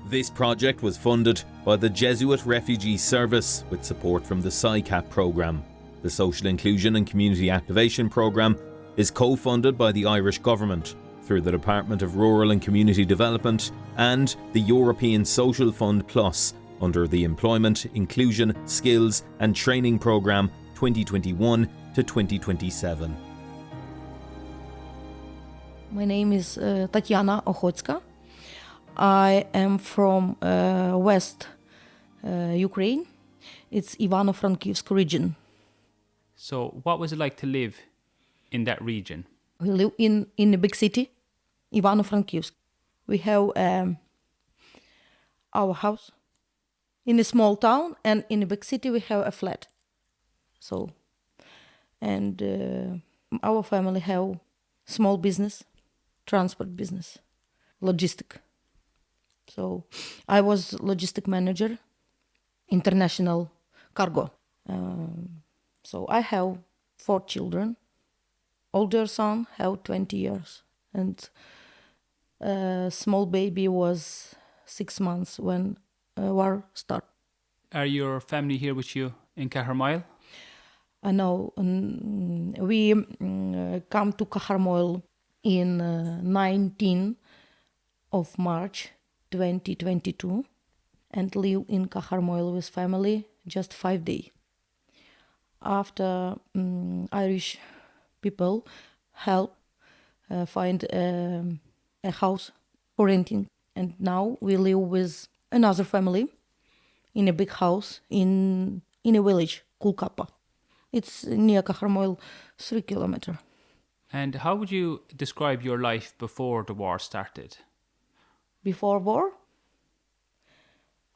This project was funded by the Jesuit Refugee Service with support from the SICAP programme. The Social Inclusion and Community Activation programme is co-funded by the Irish Government through the Department of Rural and Community Development and the European Social Fund Plus under the Employment, Inclusion, Skills and Training Programme 2021 to 2027. My name is Tetiana Okhotska. I am from West Ukraine. It's Ivano-Frankivsk region. So what was it like to live in that region? We live in a big city, Ivano-Frankivsk. We have our house in a small town, and in a big city we have a flat. So, and our family have small business, transport business, logistic. So I was logistic manager, international cargo. So I have 4 children. Older son have 20 years, and small baby was 6 months when war started. Are your family here with you in Cahermoyle? I know. We come to Cahermoyle in 19 of March 2022 and live in Cahermoyle with family just 5 days. After Irish people help find a house for renting, and now we live with another family in a big house in a village, Kulkapa. It's near Cahermoyle, 3 kilometers. And how would you describe your life before the war started? Before war,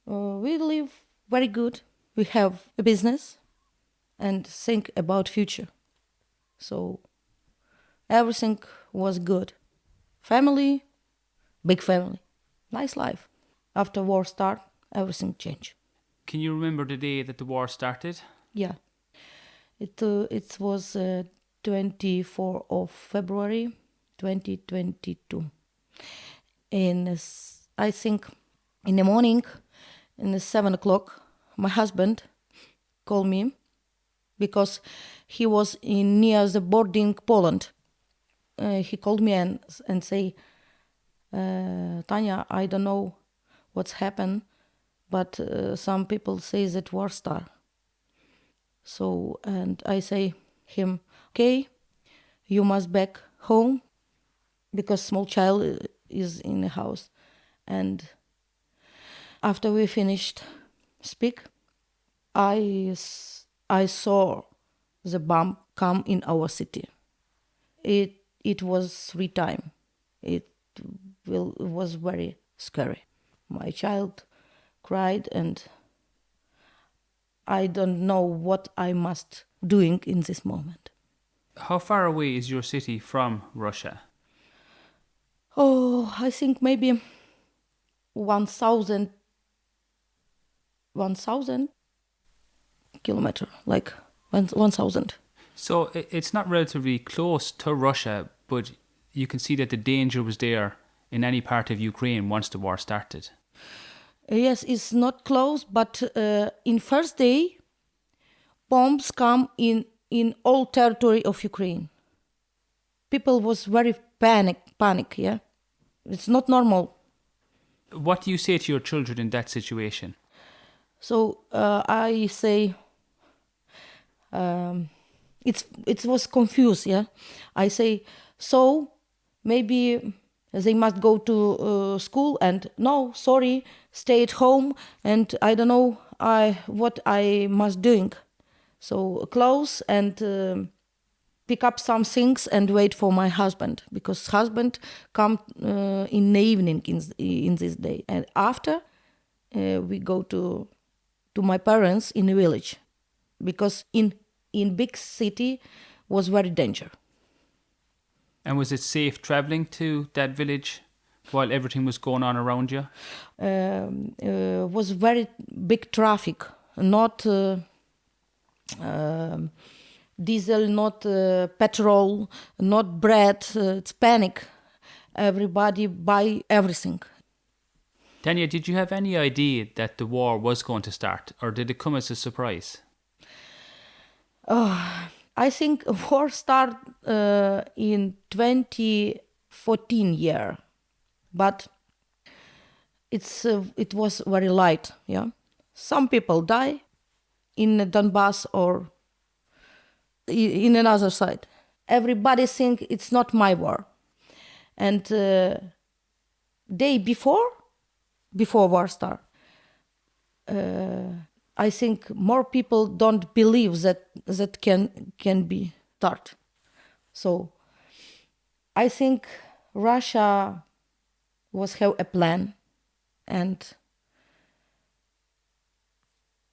we live very good. We have a business and think about future. So everything was good. Family, big family, nice life. After war start, everything changed. Can you remember the day that the war started? Yeah, it was 24 of February 2022. And I think in the morning, in 7 o'clock, my husband called me because he was near the boarding Poland. He called me and say, Tanya, I don't know what's happened, but some people say that war start. So, and I say him, okay, you must back home because small child is in the house. And after we finished speak, I saw the bomb come in our city. It was 3 times. It was very scary. My child cried, and I don't know what I must doing in this moment. How far away is your city from Russia? Oh, I think maybe 1,000 kilometers, like 1,000. So it's not relatively close to Russia, but you can see that the danger was there in any part of Ukraine once the war started. Yes, it's not close, but in first day, bombs come in all territory of Ukraine. People was very panic, yeah. It's not normal. What do you say to your children in that situation? So I say, it was confused, yeah. I say, so maybe they must go to school, and no, sorry, stay at home, and I don't know what I must doing. So close and pick up some things and wait for my husband, because husband come in the evening in this day. And after we go to my parents in the village, because in big city was very danger. And was it safe traveling to that village while everything was going on around you? Was very big traffic, not diesel, not petrol, not bread. It's panic. Everybody buy everything. Tanya, did you have any idea that the war was going to start, or did it come as a surprise? I think war started in 2014 year, but it was very light. Yeah, some people die in Donbass or in another side. Everybody think it's not my war, and day before war start, I think more people don't believe that can be start. So I think Russia was have a plan, and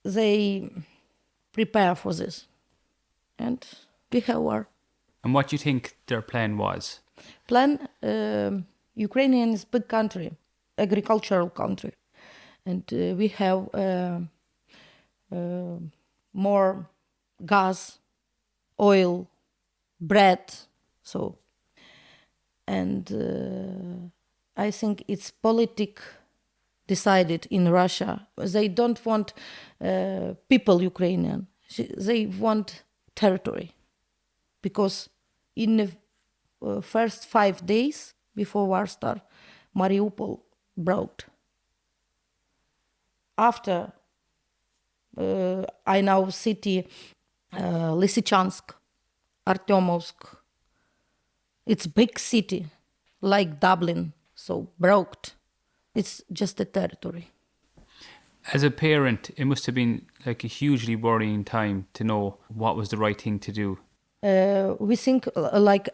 they prepare for this, and we have war. And what do you think their plan was? Plan. Ukrainian is big country, agricultural country, and we have more gas, oil, bread. So, and I think it's politic decided in Russia. They don't want people Ukrainian. They want territory, because in the first 5 days before war start, Mariupol broke. After I know city Lysychansk, Artyomovsk. It's big city, like Dublin, so broke. It's just a territory. As a parent, it must have been like a hugely worrying time to know what was the right thing to do. We think like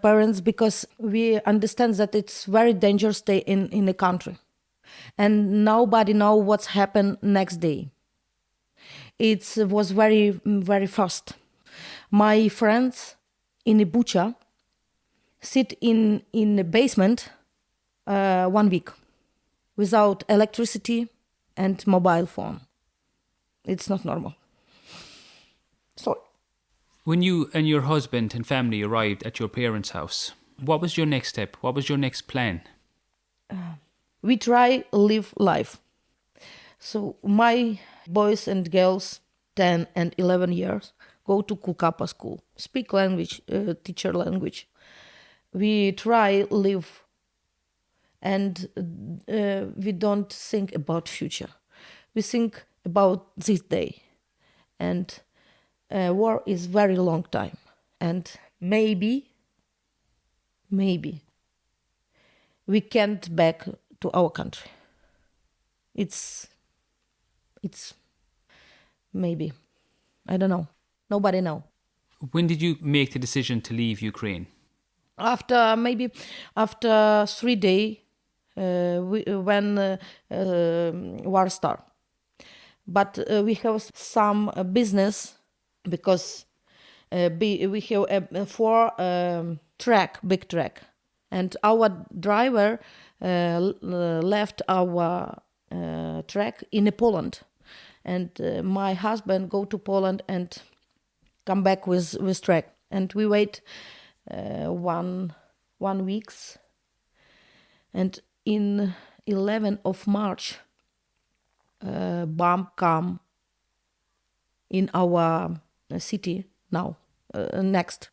parents, because we understand that it's very dangerous stay in the country, and nobody know what's happened next day. It was very, very fast. My friends in Bucha sit in the basement 1 week without electricity and mobile phone. It's not normal. So, when you and your husband and family arrived at your parents' house, what was your next step? What was your next plan? we try live life. So my boys and girls, 10 and 11 years, go to Kulkapa school, speak language, teacher language. We try live, and we don't think about future. We think about this day, and war is very long time, and maybe we can't back to our country. It's maybe, I don't know. Nobody know. When did you make the decision to leave Ukraine? After 3 days, when war start. But we have some business, because we have a big track, and our driver left our track in Poland, and my husband go to Poland and come back with track, and we wait 1 weeks, and in 11th of March, bomb come in our city now, next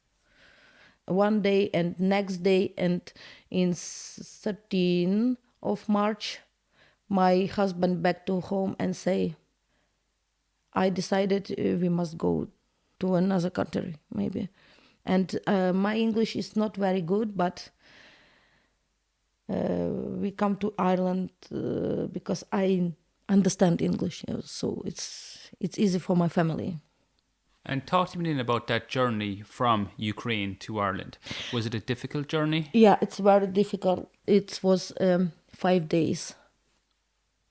one day and next day, and in 13th of March, my husband back to home and say, I decided we must go to another country, maybe. And my English is not very good, but we come to Ireland because I understand English, so it's easy for my family. And talk to me then about that journey from Ukraine to Ireland. Was it a difficult journey? Yeah, it's very difficult. It was 5 days.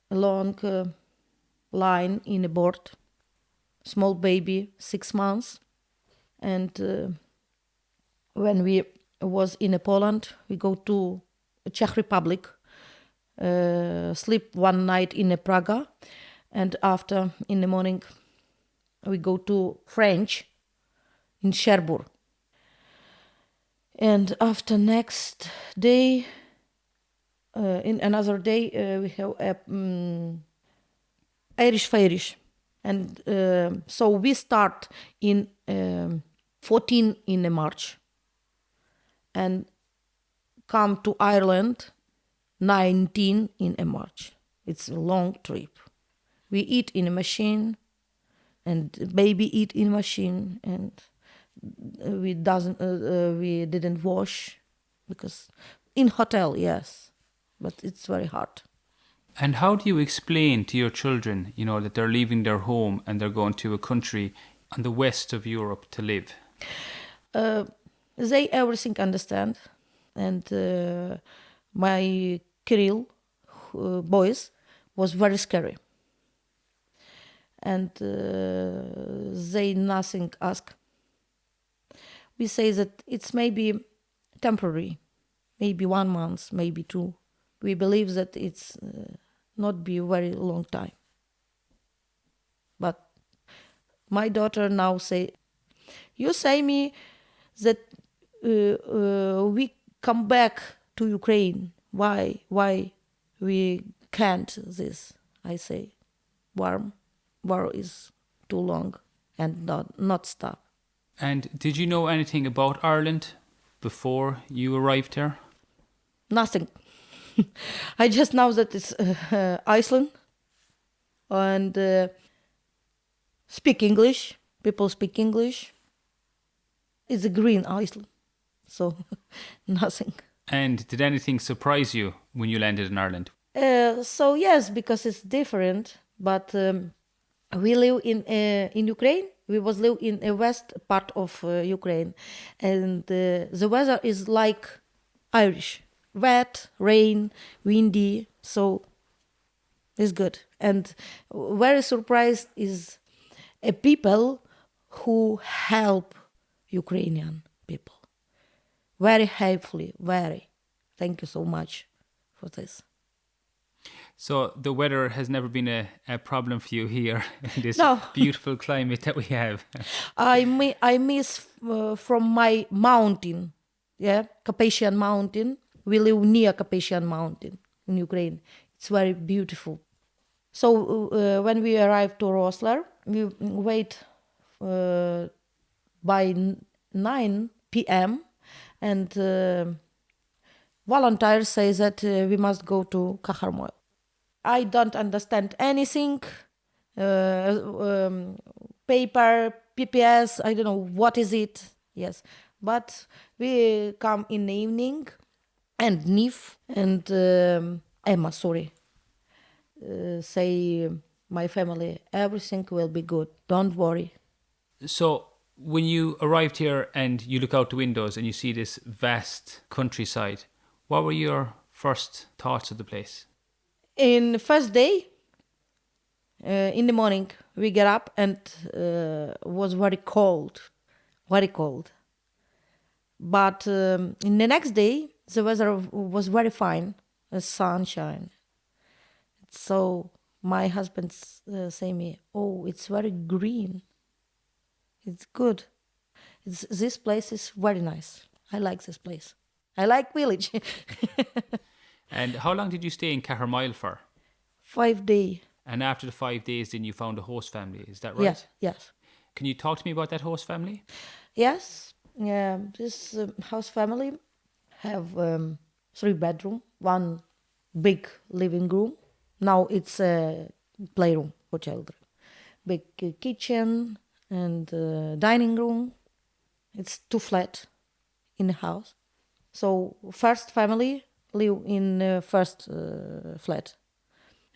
A long line in a board. Small baby, 6 months. And when we was in Poland, we go to Czech Republic, sleep one night in Praga, and after, in the morning, we go to French in Cherbourg. And after next day, in another day we have a Irish Fairish. And so we start in 14 in March and come to Ireland 19 in March. It's a long trip. We eat in a machine and baby eat in machine, and we didn't wash because in hotel, yes, but it's very hard. And how do you explain to your children, that they're leaving their home and they're going to a country on the west of Europe to live? They everything understand, and my Kirill boys was very scary, and they nothing ask. We say that it's maybe temporary, maybe 1 month, maybe 2. We believe that it's not be a very long time. But my daughter now say, you say me that we come back to Ukraine. Why we can't this? I say, war is too long and not stop. And did you know anything about Ireland before you arrived here? Nothing. I just know that it's Iceland and speak English. People speak English. It's a green Iceland, so nothing. And did anything surprise you when you landed in Ireland? So yes, because it's different. But we live in Ukraine. We was live in a west part of Ukraine, and the weather is like Irish. Wet, rain, windy, so it's good. And very surprised is a people who help Ukrainian people. Very helpfully, very. Thank you so much for this. So the weather has never been a problem for you here in this No. beautiful climate that we have. I miss from my mountain, Carpathian Mountain. We live near Carpathian Mountain in Ukraine. It's very beautiful. So when we arrived to Rosler, we wait by 9 p.m. and volunteers say that we must go to Cajarmoil. I don't understand anything. Paper, PPS, I don't know what is it. Yes, but we come in the evening. And Nif and Emma, say, my family, everything will be good. Don't worry. So when you arrived here and you look out the windows and you see this vast countryside, what were your first thoughts of the place? In the first day, in the morning, we get up and was very cold. But in the next day, the weather was very fine, sunshine. So my husband say me, oh, it's very green. It's good. This place is very nice. I like this place. I like village. And how long did you stay in Cajarmoil for? 5 days. And after the 5 days, then you found a host family, is that right? Yes. Can you talk to me about that host family? Yes. This house family have 3 bedroom, 1 big living room. Now it's a playroom for children. Big kitchen and dining room. It's 2 flat in the house. So first family live in first flat,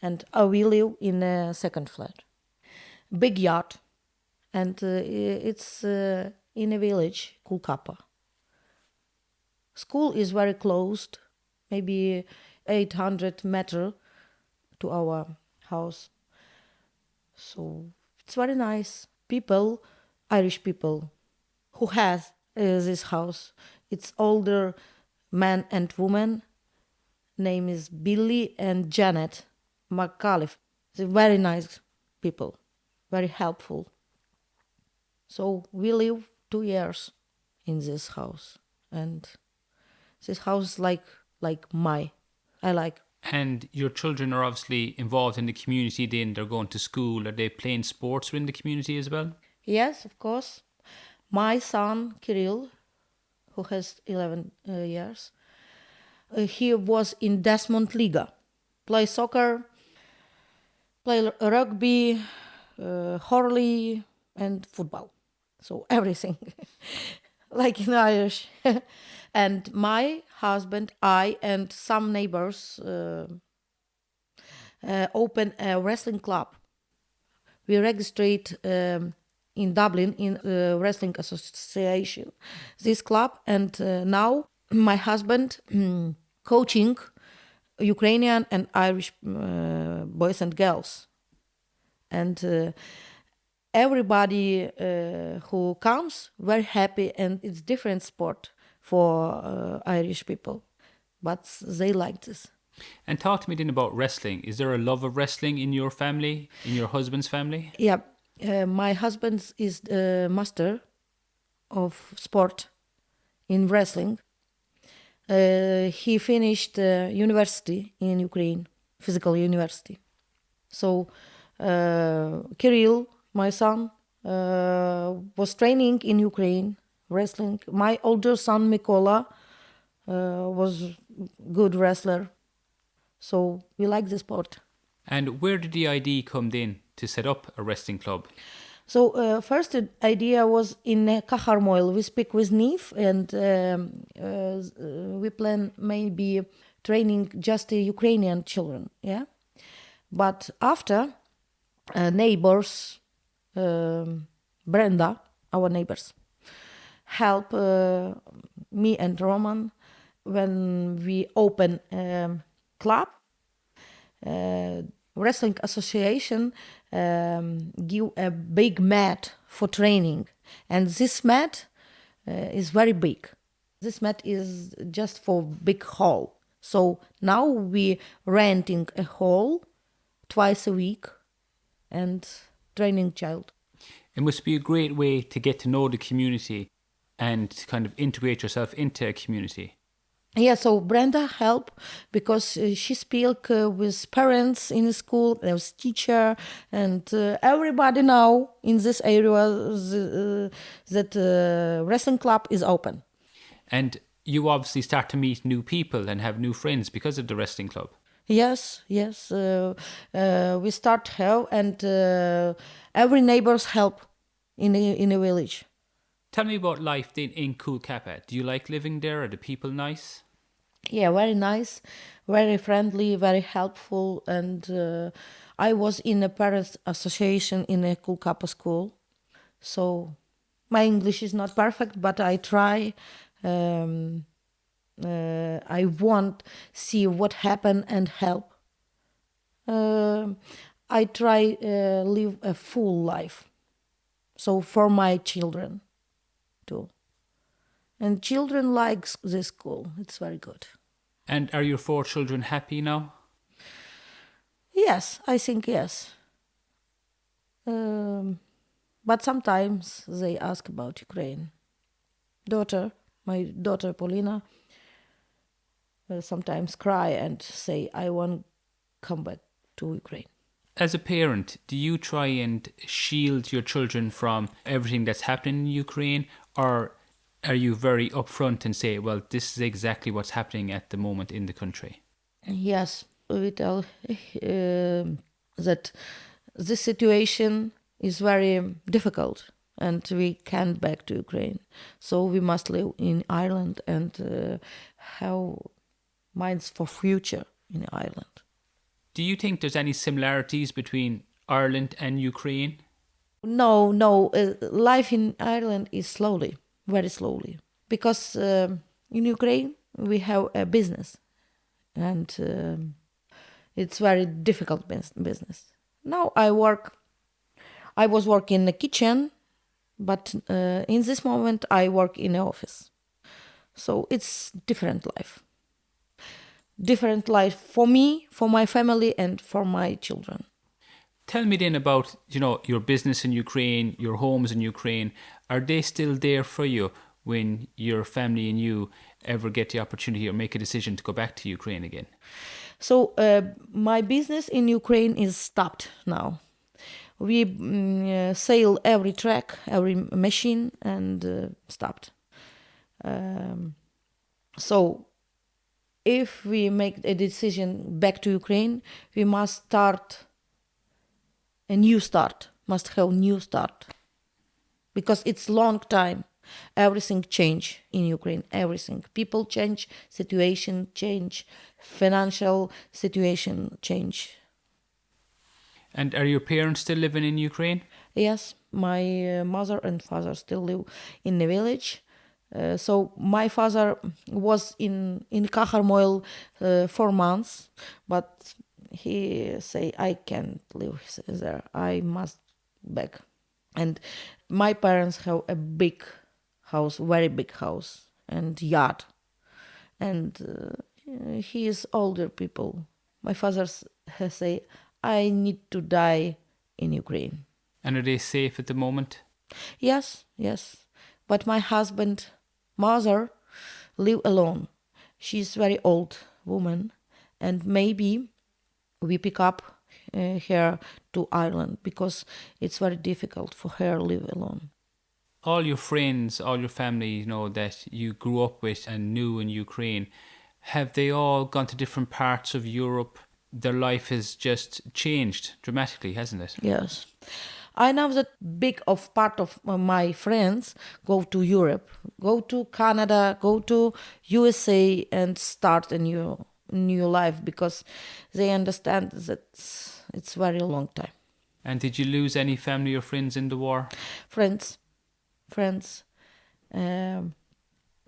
and we live in a second flat. Big yard, and it's in a village called Kappa. School is very closed, maybe 800 meters to our house. So it's very nice. People, Irish people, who has this house. It's older man and woman. Name is Billy and Janet McAuliffe. They're very nice people, very helpful. So we live 2 years in this house, and this house like my I like. And your children are obviously involved in the community then, they're going to school, are they playing sports within the community as well? Yes, of course. My son, Kirill, who has 11 years, he was in Desmond Liga. Play soccer, play rugby, hurley, and football. So everything, like in Irish. And my husband, I, and some neighbors open a wrestling club. We registered in Dublin in Wrestling Association, this club, and now my husband coaching Ukrainian and Irish boys and girls. And everybody who comes very happy, and it's different sport for Irish people, but they like this. And talk to me then about wrestling. Is there a love of wrestling in your family, in your husband's family? Yeah, my husband is the master of sport in wrestling. He finished university in Ukraine, physical university. So Kirill, my son, was training in Ukraine, wrestling. My older son, Mikola, was good wrestler. So we like the sport. And where did the idea come in to set up a wrestling club? So first idea was in Caharmoil. We speak with Nif, and we plan maybe training just the Ukrainian children. Yeah, but after neighbors, Brenda, our neighbors, help me and Roman when we open club. Wrestling Association give a big mat for training, and this mat is very big. This mat is just for big hall. So now we renting a hall twice a week and training child. It must be a great way to get to know the community and to kind of integrate yourself into a community. Yeah, so Brenda helped because she spoke with parents in the school, there was teacher, and everybody now in this area that wrestling club is open. And you obviously start to meet new people and have new friends because of the wrestling club. Yes. We start help, and every neighbors help in a village. Tell me about life in Kulkapa. Do you like living there? Are the people nice? Yeah, very nice, very friendly, very helpful. And I was in a parents association in a Kulkapa school. So my English is not perfect, but I try. I want see what happen and help. I try live a full life. So for my children too. And children like this school. It's very good. And are your 4 children happy now? Yes, I think yes. But sometimes they ask about Ukraine. My daughter Polina, sometimes cry and say, I want to come back to Ukraine. As a parent, do you try and shield your children from everything that's happening in Ukraine, or are you very upfront and say, well, this is exactly what's happening at the moment in the country? Yes, we tell that this situation is very difficult and we can't back to Ukraine. So we must live in Ireland and have minds for future in Ireland. Do you think there's any similarities between Ireland and Ukraine? No. Life in Ireland is slowly, very slowly. Because in Ukraine we have a business and it's very difficult business. Now I was working in the kitchen, but in this moment I work in the office. So it's different life. Different life for me, for my family, and for my children. Tell me then about, your business in Ukraine, your homes in Ukraine. Are they still there for you? when your family and you ever get the opportunity or make a decision to go back to Ukraine again? So my business in Ukraine is stopped now. We sell every truck, every machine, and stopped. So if we make a decision back to Ukraine, we must start a new start, must have new start. Because it's long time. Everything change in Ukraine, everything. People change, situation change, financial situation change. And are your parents still living in Ukraine? Yes, my mother and father still live in the village. So my father was in Kaharmoil 4 months, but he say I can't live there. I must back. And my parents have a big house, very big house and yard. And he is older people. My father say I need to die in Ukraine. And are they safe at the moment? Yes, yes. But my husband, mother, live alone. She's very old woman, and maybe we pick up her to Ireland because it's very difficult for her live alone. All your friends, all your family, that you grew up with and knew in Ukraine, have they all gone to different parts of Europe? Their life has just changed dramatically, hasn't it? Yes. I know that big of part of my friends go to Europe, go to Canada, go to USA and start a new life because they understand that it's very long time. And did you lose any family or friends in the war? Friends.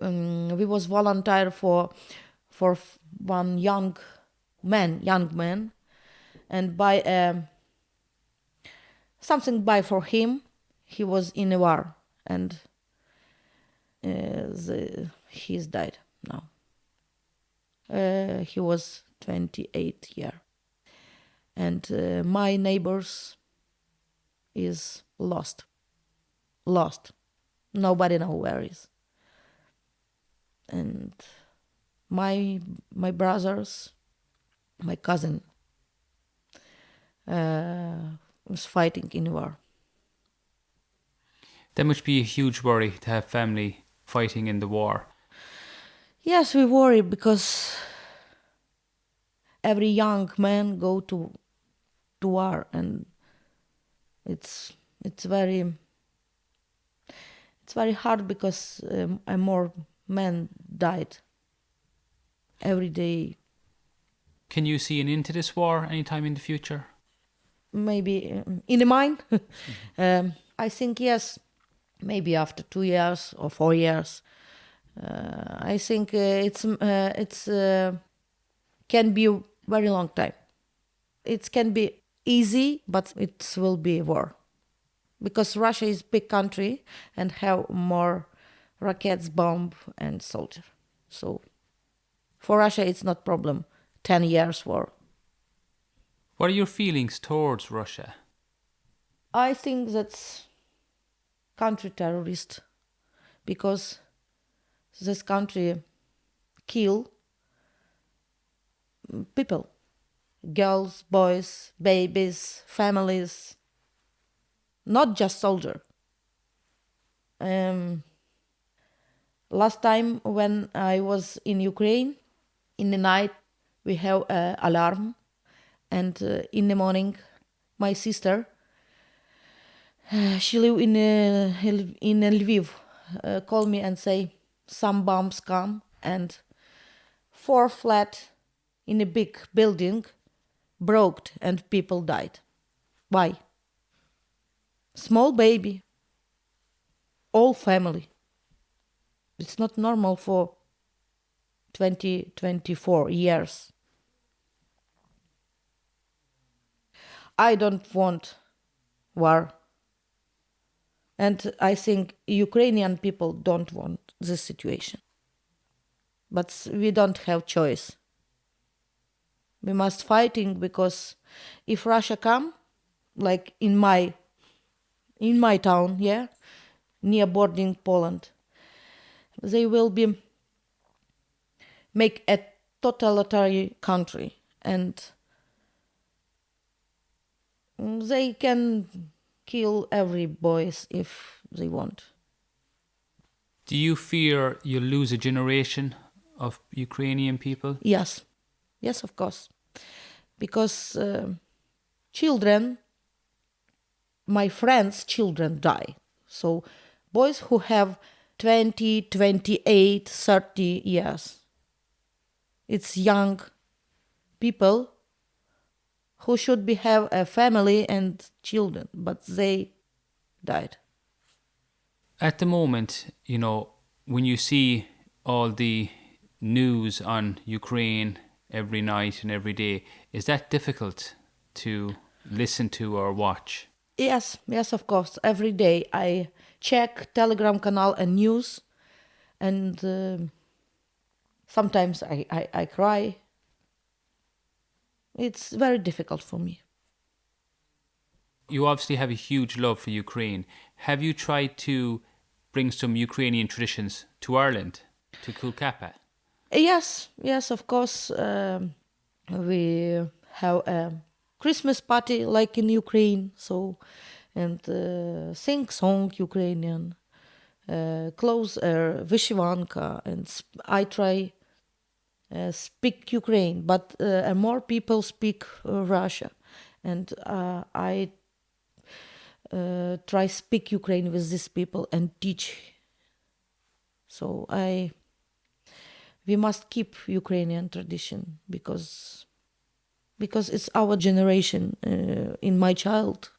We was volunteer for one young man, and by something by for him, he was in a war, and he's died now. He was 28 year, and my neighbors is lost. Nobody know where is. And my brothers, my cousin, was fighting in war. That must be a huge worry to have family fighting in the war. Yes, we worry because every young man go to war, and it's very hard because more men died every day. Can you see an end to this war anytime in the future? Maybe in the mine. I think yes, maybe after 2 years or 4 years. I think it's can be a very long time. It can be easy, but it will be war. Because Russia is big country and have more rockets, bomb and soldier. So for Russia it's not problem. 10 years war. What are your feelings towards Russia? I think that's country terrorist because this country kill people, girls, boys, babies, families, not just soldier. Last time when I was in Ukraine, in the night we have an alarm, and in the morning my sister, she live in Lviv, call me and say some bombs come and 4 flat in a big building broke and people died. Why? Small baby, all family. It's not normal for 24 years. I don't want war. And I think Ukrainian people don't want this situation. But we don't have choice. We must fighting because if Russia come, like in my town, yeah, near bordering Poland, they will be make a totalitarian country, and they can kill every boys if they want. Do you fear you'll lose a generation of Ukrainian people? Yes, yes, of course, because children, my friends' children die. So boys who have 20, 28, 30 years, it's young people who should have a family and children, but they died. At the moment, when you see all the news on Ukraine every night and every day, is that difficult to listen to or watch? Yes, of course. Every day I check Telegram canal and news, and sometimes I cry. It's very difficult for me. You obviously have a huge love for Ukraine. Have you tried to bring some Ukrainian traditions to Ireland, to Kulkapa? Yes, of course. We have a Christmas party like in Ukraine, so, and sing song Ukrainian, clothes vyshivanka, and I try speak Ukraine, but more people speak Russia, and I try speak Ukraine with these people and teach. So we must keep Ukrainian tradition because it's our generation, in my child,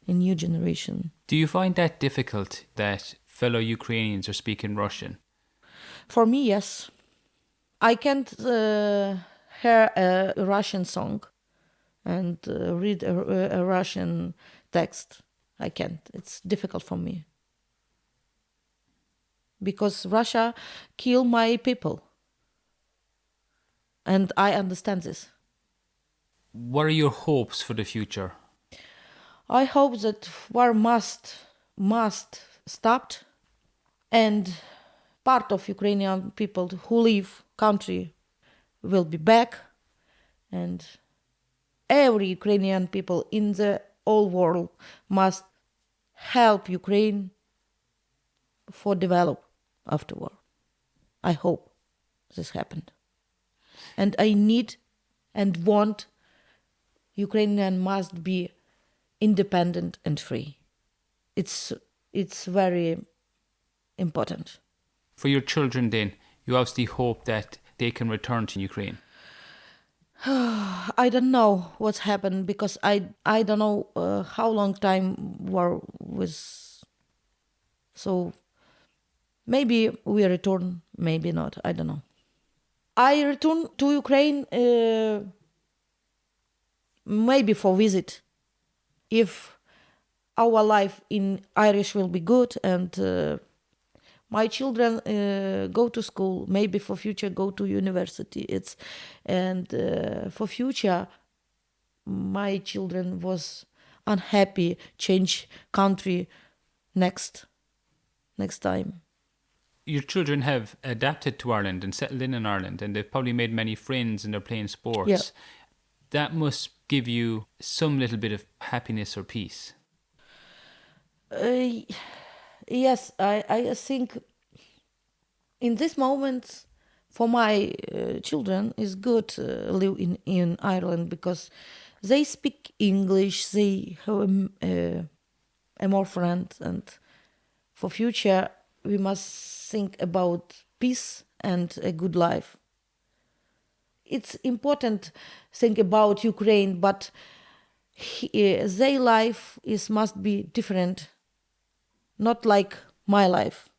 in new generation. Do you find that difficult that fellow Ukrainians are speaking Russian? For me, yes. I can't hear a Russian song and read a Russian text. I can't. It's difficult for me. Because Russia killed my people. And I understand this. What are your hopes for the future? I hope that war must stop, and part of Ukrainian people who leave country will be back, and every Ukrainian people in the whole world must help Ukraine for develop after war. I hope this happened. And I need and want Ukrainian must be independent and free. It's very important. For your children then, you obviously hope that they can return to Ukraine. I don't know what's happened because I don't know how long time war was. So maybe we return, maybe not. I don't know. I return to Ukraine maybe for visit. If our life in Irish will be good and my children go to school, maybe for future go to university. For future, my children was unhappy, change country next time. Your children have adapted to Ireland and settled in Ireland, and they've probably made many friends and they're playing sports. Yeah. That must give you some little bit of happiness or peace. Yes, I think in this moment for my children is good to live in Ireland because they speak English, they have a more friends, and for future we must think about peace and a good life. It's important think about Ukraine, but their life must be different, not like my life.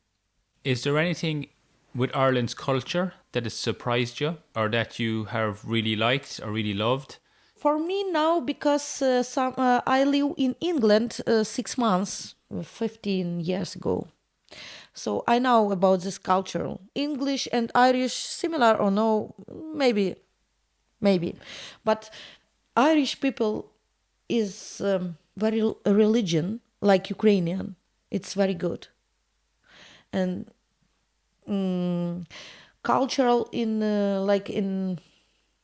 Is there anything with Ireland's culture that has surprised you or that you have really liked or really loved? For me now, because I live in England 6 months, 15 years ago. So I know about this culture. English and Irish similar or no? Maybe. But Irish people is very religion, like Ukrainian. It's very good. And Cultural in like in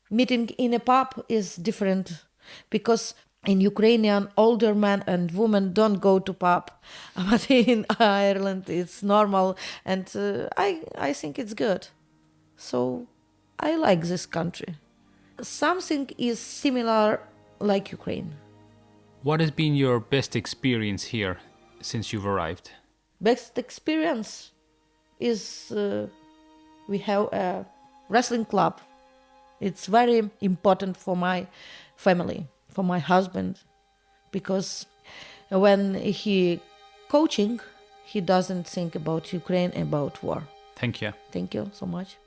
meeting in a pub is different because in Ukrainian older men and women don't go to pub, but in Ireland it's normal, and I think it's good. So I like this country. Something is similar like Ukraine. What has been your best experience here since you've arrived? Best experience is we have a wrestling club. It's very important for my family, for my husband, because when he coaching, he doesn't think about Ukraine, about war. Thank you. Thank you so much.